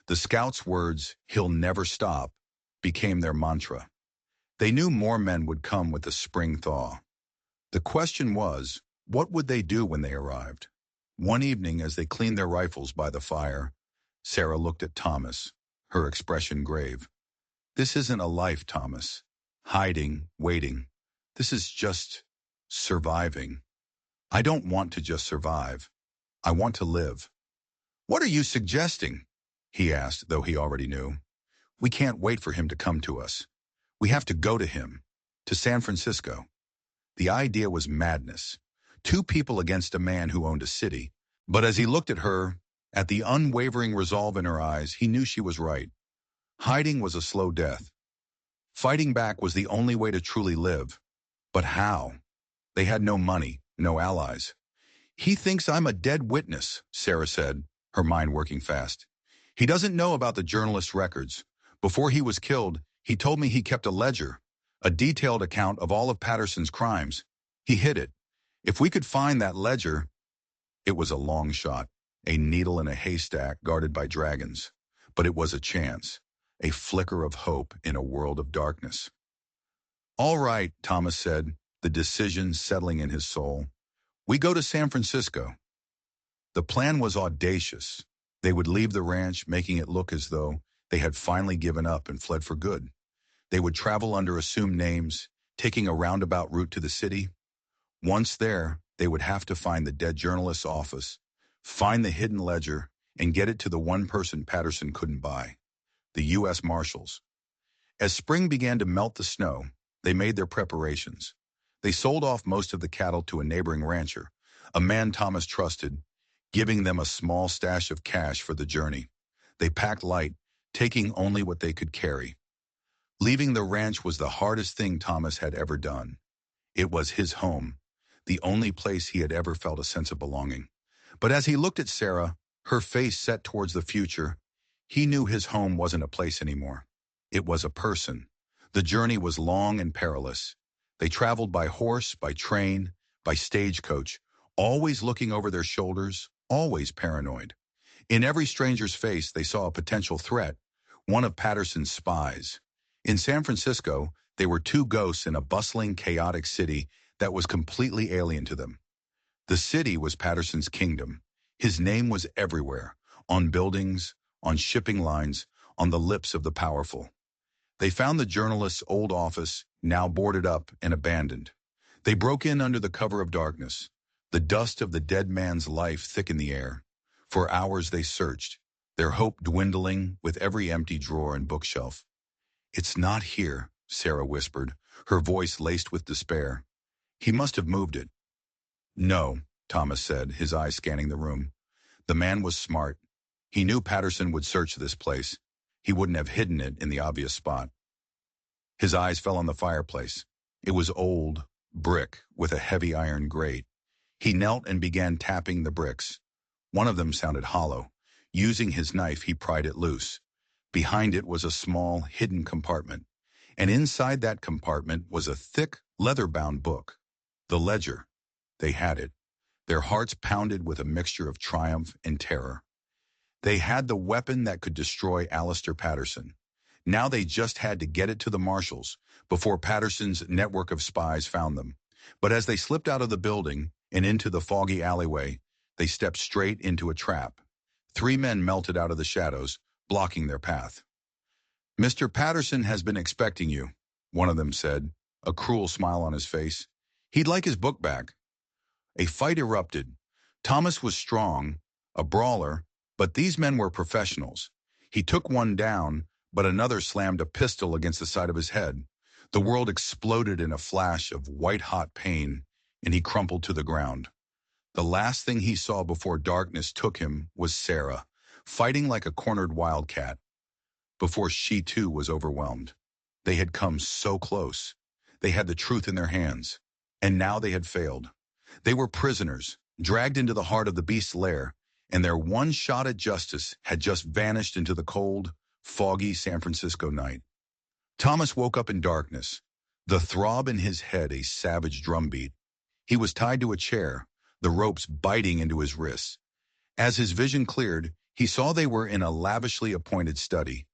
The scouts' words, "He'll never stop," became their mantra. They knew more men would come with the spring thaw. The question was, what would they do when they arrived? One evening, as they cleaned their rifles by the fire, Sarah looked at Thomas, her expression grave. "This isn't a life, Thomas. Hiding, waiting. This is just surviving. I don't want to just survive. I want to live." "What are you suggesting?" he asked, though he already knew. "We can't wait for him to come to us. We have to go to him, to San Francisco." The idea was madness. Two people against a man who owned a city. But as he looked at her, at the unwavering resolve in her eyes, he knew she was right. Hiding was a slow death. Fighting back was the only way to truly live. But how? They had no money, no allies. "He thinks I'm a dead witness," Sarah said, her mind working fast. "He doesn't know about the journalist's records. Before he was killed, he told me he kept a ledger, a detailed account of all of Patterson's crimes. He hid it. If we could find that ledger—" It was a long shot, a needle in a haystack guarded by dragons. But it was a chance, a flicker of hope in a world of darkness. "All right," Thomas said, the decision settling in his soul. "We go to San Francisco." The plan was audacious. They would leave the ranch, making it look as though they had finally given up and fled for good. They would travel under assumed names, taking a roundabout route to the city. Once there, they would have to find the dead journalist's office, find the hidden ledger, and get it to the one person Patterson couldn't buy, the U.S. Marshals. As spring began to melt the snow, they made their preparations. They sold off most of the cattle to a neighboring rancher, a man Thomas trusted, giving them a small stash of cash for the journey. They packed light, taking only what they could carry. Leaving the ranch was the hardest thing Thomas had ever done. It was his home, the only place he had ever felt a sense of belonging. But as he looked at Sarah, her face set towards the future, he knew his home wasn't a place anymore. It was a person. The journey was long and perilous. They traveled by horse, by train, by stagecoach, always looking over their shoulders, always paranoid. In every stranger's face, they saw a potential threat, one of Patterson's spies. In San Francisco, they were two ghosts in a bustling, chaotic city that was completely alien to them. The city was Patterson's kingdom. His name was everywhere, on buildings, on shipping lines, on the lips of the powerful. They found the journalist's old office, now boarded up and abandoned. They broke in under the cover of darkness. The dust of the dead man's life thick in the air. For hours they searched, their hope dwindling with every empty drawer and bookshelf. "It's not here," Sarah whispered, her voice laced with despair. "He must have moved it." "No," Thomas said, his eyes scanning the room. The man was smart. He knew Patterson would search this place. He wouldn't have hidden it in the obvious spot. His eyes fell on the fireplace. It was old, brick, with a heavy iron grate. He knelt and began tapping the bricks. One of them sounded hollow. Using his knife, he pried it loose. Behind it was a small, hidden compartment. And inside that compartment was a thick, leather-bound book. The ledger. They had it. Their hearts pounded with a mixture of triumph and terror. They had the weapon that could destroy Alistair Patterson. Now they just had to get it to the marshals before Patterson's network of spies found them. But as they slipped out of the building and into the foggy alleyway, they stepped straight into a trap. Three men melted out of the shadows, blocking their path. "Mr. Patterson has been expecting you," one of them said, a cruel smile on his face. "He'd like his book back." A fight erupted. Thomas was strong, a brawler, but these men were professionals. He took one down, but another slammed a pistol against the side of his head. The world exploded in a flash of white-hot pain, and he crumpled to the ground. The last thing he saw before darkness took him was Sarah, fighting like a cornered wildcat, before she too was overwhelmed. They had come so close. They had the truth in their hands, and now they had failed. They were prisoners, dragged into the heart of the beast's lair, and their one shot at justice had just vanished into the cold, foggy San Francisco night. Thomas woke up in darkness, the throb in his head a savage drumbeat. He was tied to a chair, the ropes biting into his wrists. As his vision cleared, he saw they were in a lavishly appointed study.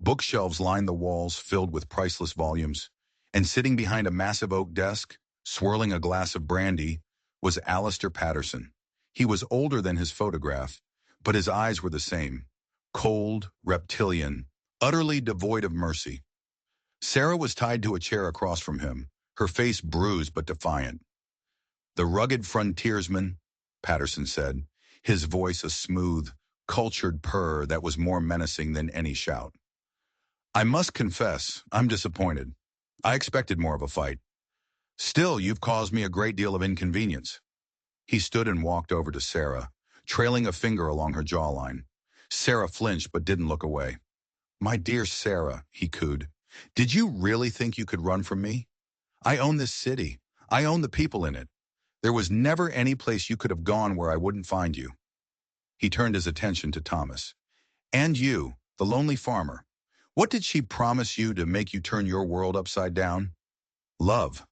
Bookshelves lined the walls filled with priceless volumes, and sitting behind a massive oak desk, swirling a glass of brandy, was Alistair Patterson. He was older than his photograph, but his eyes were the same, cold, reptilian, utterly devoid of mercy. Sarah was tied to a chair across from him, her face bruised but defiant. "The rugged frontiersman," Patterson said, his voice a smooth, cultured purr that was more menacing than any shout. "I must confess, I'm disappointed. I expected more of a fight. Still, you've caused me a great deal of inconvenience." He stood and walked over to Sarah, trailing a finger along her jawline. Sarah flinched but didn't look away. "My dear Sarah," he cooed, "did you really think you could run from me? I own this city. I own the people in it. There was never any place you could have gone where I wouldn't find you." He turned his attention to Thomas. "And you, the lonely farmer. What did she promise you to make you turn your world upside down?" "Love.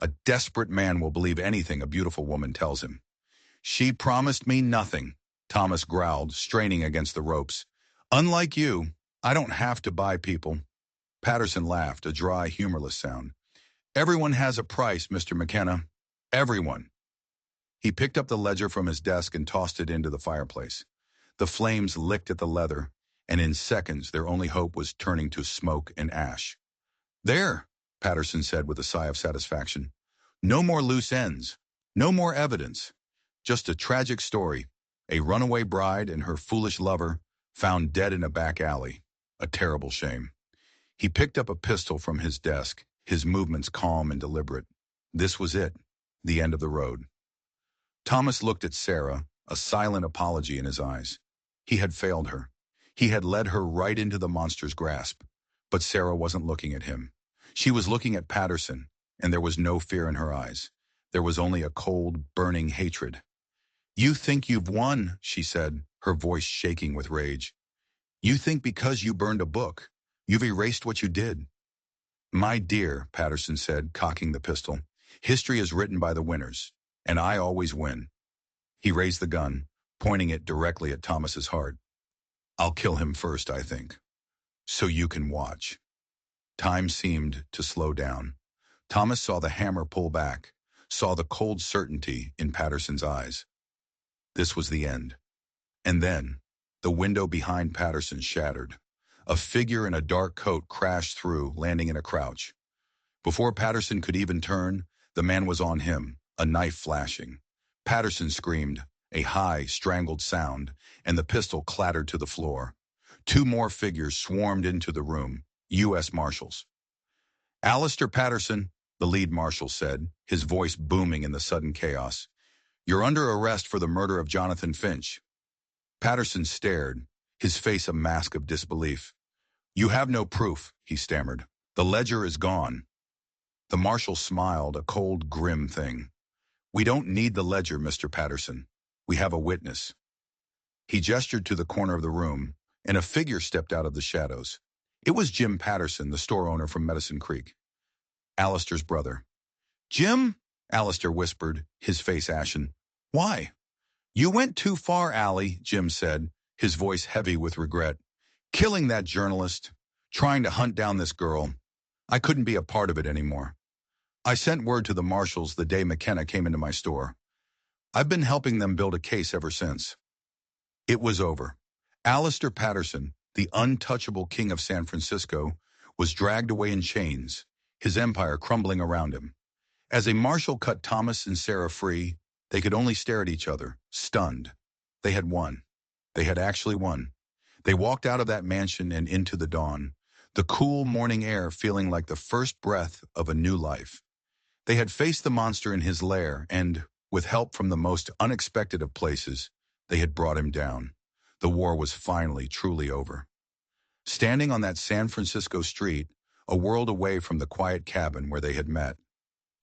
A desperate man will believe anything a beautiful woman tells him." "She promised me nothing," Thomas growled, straining against the ropes. "Unlike you, I don't have to buy people." Patterson laughed, a dry, humorless sound. "Everyone has a price, Mr. McKenna. Everyone." He picked up the ledger from his desk and tossed it into the fireplace. The flames licked at the leather, and in seconds their only hope was turning to smoke and ash. "There," Patterson said with a sigh of satisfaction. "No more loose ends. No more evidence. Just a tragic story. A runaway bride and her foolish lover found dead in a back alley. A terrible shame." He picked up a pistol from his desk, his movements calm and deliberate. This was it, the end of the road. Thomas looked at Sarah, a silent apology in his eyes. He had failed her. He had led her right into the monster's grasp. But Sarah wasn't looking at him. She was looking at Patterson, and there was no fear in her eyes. There was only a cold, burning hatred. "You think you've won," she said, her voice shaking with rage. "You think because you burned a book, you've erased what you did." "My dear," Patterson said, cocking the pistol, "history is written by the winners, and I always win." He raised the gun, pointing it directly at Thomas's heart. "I'll kill him first, I think. So you can watch." Time seemed to slow down. Thomas saw the hammer pull back, saw the cold certainty in Patterson's eyes. This was the end. And then, the window behind Patterson shattered. A figure in a dark coat crashed through, landing in a crouch. Before Patterson could even turn, the man was on him, a knife flashing. Patterson screamed, a high, strangled sound, and the pistol clattered to the floor. Two more figures swarmed into the room, U.S. Marshals. "Alistair Patterson," the lead marshal said, his voice booming in the sudden chaos. "You're under arrest for the murder of Jonathan Finch." Patterson stared, his face a mask of disbelief. "You have no proof," he stammered. "The ledger is gone." The marshal smiled, a cold, grim thing. "We don't need the ledger, Mr. Patterson. We have a witness." He gestured to the corner of the room, and a figure stepped out of the shadows. It was Jim Patterson, the store owner from Medicine Creek, Alistair's brother. "Jim?" Alistair whispered, his face ashen. "Why?" "You went too far, Allie," Jim said, his voice heavy with regret. Killing that journalist, trying to hunt down this girl. I couldn't be a part of it anymore. I sent word to the marshals the day McKenna came into my store. I've been helping them build a case ever since. It was over. Alistair Patterson, the untouchable king of San Francisco, was dragged away in chains, his empire crumbling around him. As a marshal cut Thomas and Sarah free, they could only stare at each other, stunned. They had won. They had actually won. They walked out of that mansion and into the dawn, the cool morning air feeling like the first breath of a new life. They had faced the monster in his lair and, with help from the most unexpected of places, they had brought him down. The war was finally, truly over. Standing on that San Francisco street, a world away from the quiet cabin where they had met,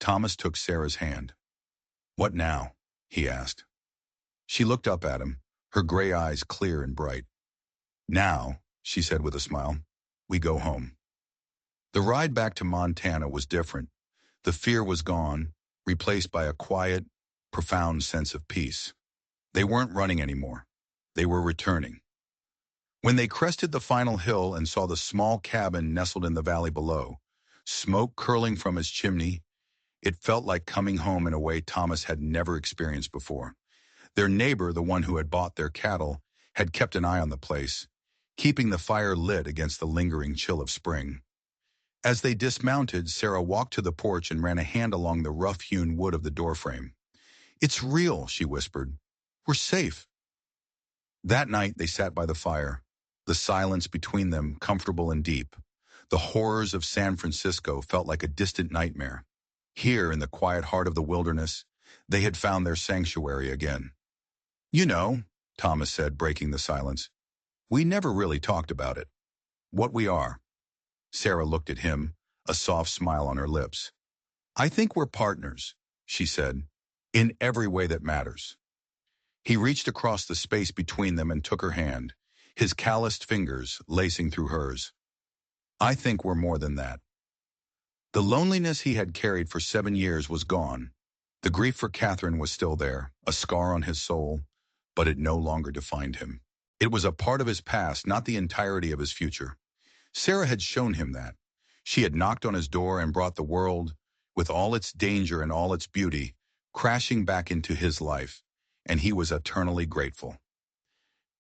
Thomas took Sarah's hand. "What now?" he asked. She looked up at him, her gray eyes clear and bright. "Now," she said with a smile, "we go home." The ride back to Montana was different. The fear was gone, replaced by a quiet, profound sense of peace. They weren't running anymore. They were returning. When they crested the final hill and saw the small cabin nestled in the valley below, smoke curling from its chimney, it felt like coming home in a way Thomas had never experienced before. Their neighbor, the one who had bought their cattle, had kept an eye on the place, keeping the fire lit against the lingering chill of spring. As they dismounted, Sarah walked to the porch and ran a hand along the rough-hewn wood of the doorframe. "It's real," she whispered. "We're safe." That night they sat by the fire, the silence between them comfortable and deep. The horrors of San Francisco felt like a distant nightmare. Here, in the quiet heart of the wilderness, they had found their sanctuary again. "You know," Thomas said, breaking the silence, "we never really talked about it. What we are." Sarah looked at him, a soft smile on her lips. "I think we're partners," she said, "in every way that matters." He reached across the space between them and took her hand, his calloused fingers lacing through hers. "I think we're more than that." The loneliness he had carried for 7 years was gone. The grief for Catherine was still there, a scar on his soul, but it no longer defined him. It was a part of his past, not the entirety of his future. Sarah had shown him that. She had knocked on his door and brought the world, with all its danger and all its beauty, crashing back into his life, and he was eternally grateful.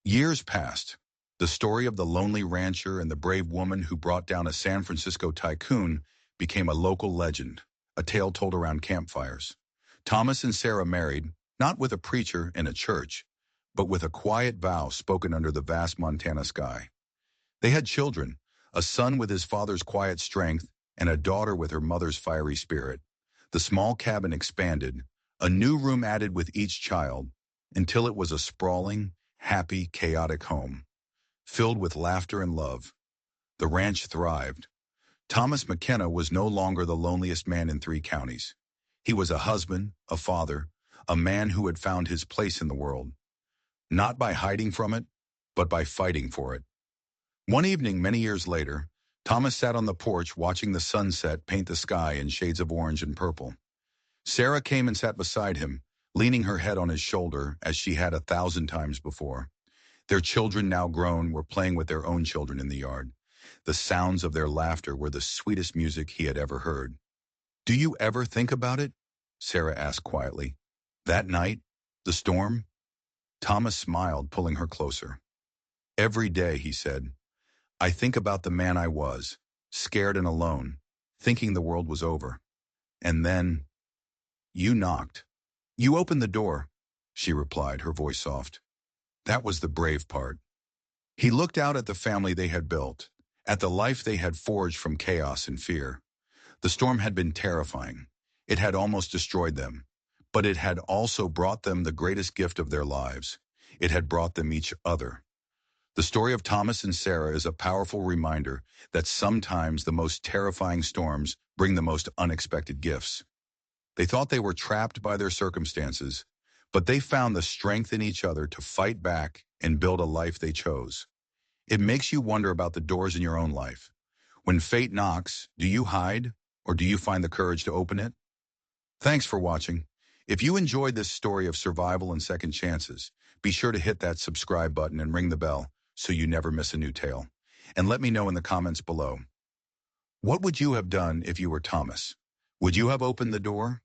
Years passed. The story of the lonely rancher and the brave woman who brought down a San Francisco tycoon became a local legend, a tale told around campfires. Thomas and Sarah married, not with a preacher in a church, but with a quiet vow spoken under the vast Montana sky. They had children, a son with his father's quiet strength and a daughter with her mother's fiery spirit. The small cabin expanded, a new room added with each child, until it was a sprawling, happy, chaotic home, filled with laughter and love. The ranch thrived. Thomas McKenna was no longer the loneliest man in 3 counties. He was a husband, a father, a man who had found his place in the world, not by hiding from it, but by fighting for it. One evening, many years later, Thomas sat on the porch watching the sunset paint the sky in shades of orange and purple. Sarah came and sat beside him, leaning her head on his shoulder as she had 1,000 times before. Their children, now grown, were playing with their own children in the yard. The sounds of their laughter were the sweetest music he had ever heard. "Do you ever think about it?" Sarah asked quietly. "That night? The storm?" Thomas smiled, pulling her closer. "Every day," he said. "I think about the man I was, scared and alone, thinking the world was over. And then you knocked." "You opened the door," she replied, her voice soft. "That was the brave part." He looked out at the family they had built, at the life they had forged from chaos and fear. The storm had been terrifying. It had almost destroyed them. But it had also brought them the greatest gift of their lives. It had brought them each other. The story of Thomas and Sarah is a powerful reminder that sometimes the most terrifying storms bring the most unexpected gifts. They thought they were trapped by their circumstances, but they found the strength in each other to fight back and build a life they chose. It makes you wonder about the doors in your own life. When fate knocks, do you hide, or do you find the courage to open it? Thanks for watching. If you enjoyed this story of survival and second chances, Be sure to hit that subscribe button and ring the bell so you never miss a new tale. And let me know in the comments below. What would you have done if you were Thomas? Would you have opened the door?